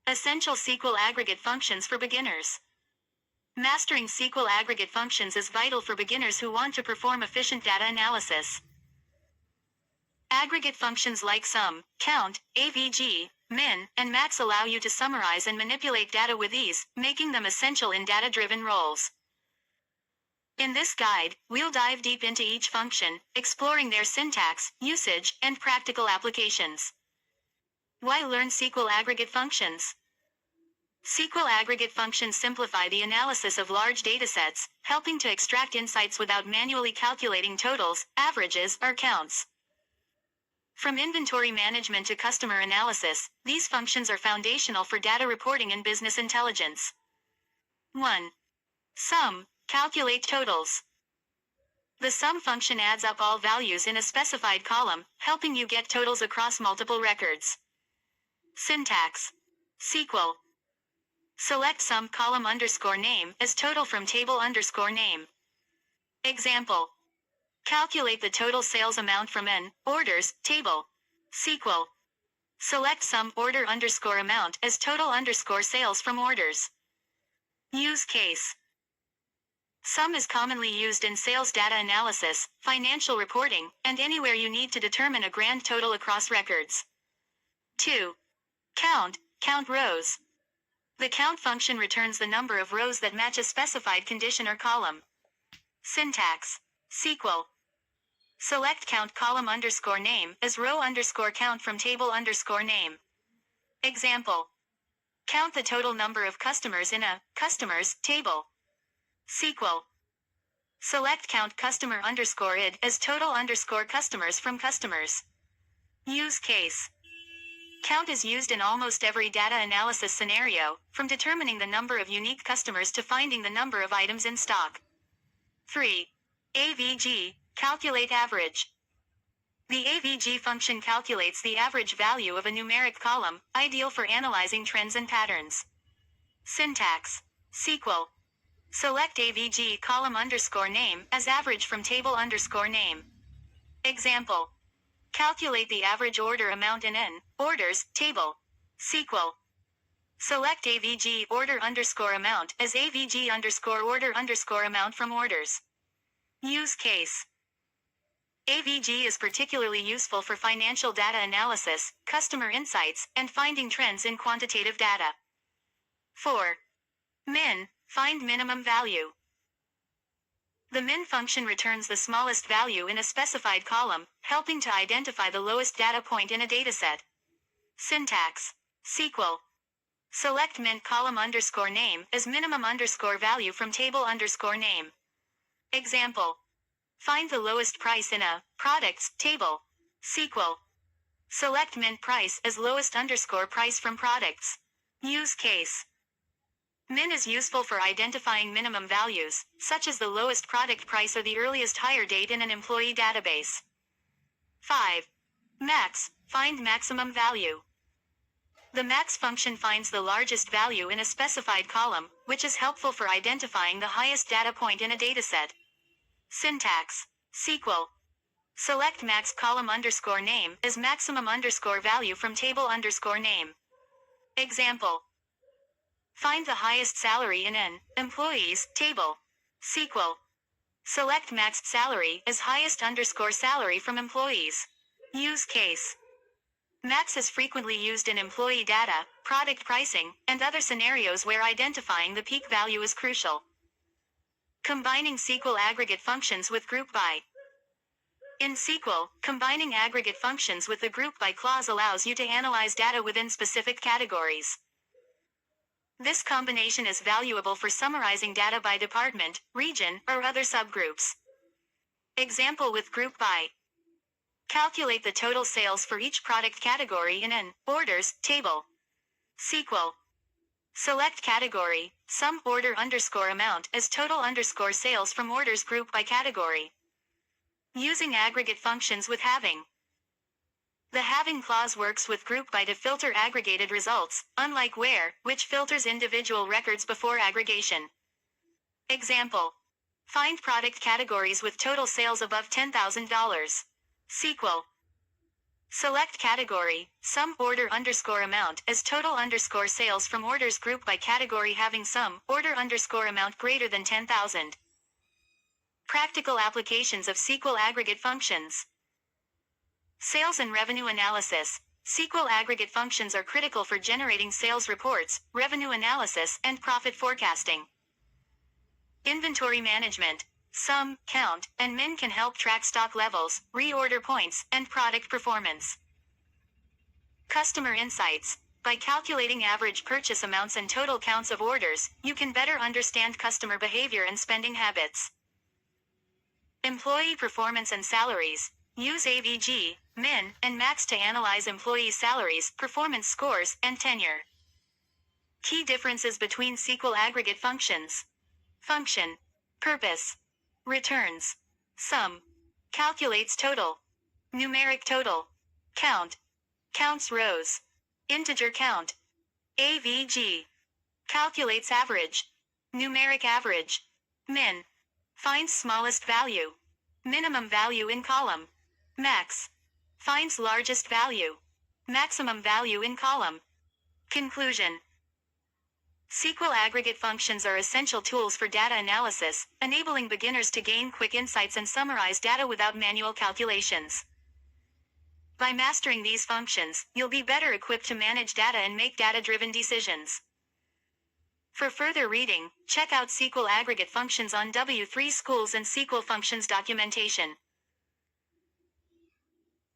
Essential SQL Aggregate Functions for Beginners. Mastering SQL Aggregate Functions is vital for beginners who want to perform efficient data analysis. Aggregate functions like sum, count, AVG, min, and max allow you to summarize and manipulate data with ease, making them essential in data-driven roles. In this guide, we'll dive deep into each function, exploring their syntax, usage, and practical applications. Why learn SQL Aggregate Functions? SQL Aggregate functions simplify the analysis of large datasets, helping to extract insights without manually calculating totals, averages, or counts. From inventory management to customer analysis, these functions are foundational for data reporting and business intelligence. 1. Sum. Calculate totals. The sum function adds up all values in a specified column, helping you get totals across multiple records. Syntax. SQL. Select sum column underscore name as total from table underscore name. Example. Calculate the total sales amount from n, orders, table. SQL. Select sum order underscore amount as total underscore sales from orders. Use case. Sum is commonly used in sales data analysis, financial reporting, and anywhere you need to determine a grand total across records. 2. Count. Count rows. The count function returns the number of rows that match a specified condition or column. Syntax. SQL. Select count column underscore name as row underscore count from table underscore name. Example. Count the total number of customers in a customers table. SQL. Select count customer underscore id as total underscore customers from customers. Use case. Count is used in almost every data analysis scenario, from determining the number of unique customers to finding the number of items in stock. 3. AVG. Calculate average. The AVG function calculates the average value of a numeric column, ideal for analyzing trends and patterns. Syntax. SQL. Select AVG column underscore name as average from table underscore name. Example. Calculate the average order amount in n, orders, table. SQL. Select AVG order underscore amount as AVG underscore order underscore amount from orders. Use case. AVG is particularly useful for financial data analysis, customer insights, and finding trends in quantitative data. 4. Min. Find minimum value. The min function returns the smallest value in a specified column, helping to identify the lowest data point in a dataset. Syntax. SQL. Select min column underscore name as minimum underscore value from table underscore name. Example. Find the lowest price in a products table. SQL. Select min price as lowest underscore price from products. Use case. Min is useful for identifying minimum values, such as the lowest product price or the earliest hire date in an employee database. 5. Max. Find maximum value. The max function finds the largest value in a specified column, which is helpful for identifying the highest data point in a dataset. Syntax. SQL. Select max column underscore name as maximum underscore value from table underscore name. Example. Find the highest salary in n, employees, table. SQL. Select maxed salary as highest underscore salary from employees. Use case. Max is frequently used in employee data, product pricing, and other scenarios where identifying the peak value is crucial. Combining SQL aggregate functions with group by. In SQL, combining aggregate functions with the group by clause allows you to analyze data within specific categories. This combination is valuable for summarizing data by department, region, or other subgroups. Example with group by. Calculate the total sales for each product category in an orders table. SQL. Select category, sum order underscore amount as total underscore sales from orders group by category. Using aggregate functions with having. The having clause works with group by to filter aggregated results, unlike where, which filters individual records before aggregation. Example. Find product categories with total sales above $10,000. SQL. Select category, sum order underscore amount as total underscore sales from orders group by category having sum order underscore amount greater than 10,000. Practical applications of SQL Aggregate functions. Sales and revenue analysis. SQL Aggregate functions are critical for generating sales reports, revenue analysis, and profit forecasting. Inventory management. Sum, count, and min can help track stock levels, reorder points, and product performance. Customer insights. By calculating average purchase amounts and total counts of orders, you can better understand customer behavior and spending habits. Employee performance and salaries. Use AVG, min, and max to analyze employee salaries, performance scores, and tenure. Key differences between SQL Aggregate functions. Function. Purpose. Returns. Sum. Calculates total. Numeric total. Count. Counts rows. Integer count. AVG. Calculates average. Numeric average. Min. Finds smallest value. Minimum value in column. Max. Finds largest value. Maximum value in column. Conclusion. SQL Aggregate functions are essential tools for data analysis, enabling beginners to gain quick insights and summarize data without manual calculations. By mastering these functions, you'll be better equipped to manage data and make data-driven decisions. For further reading, check out SQL Aggregate functions on W3 Schools and SQL Functions documentation.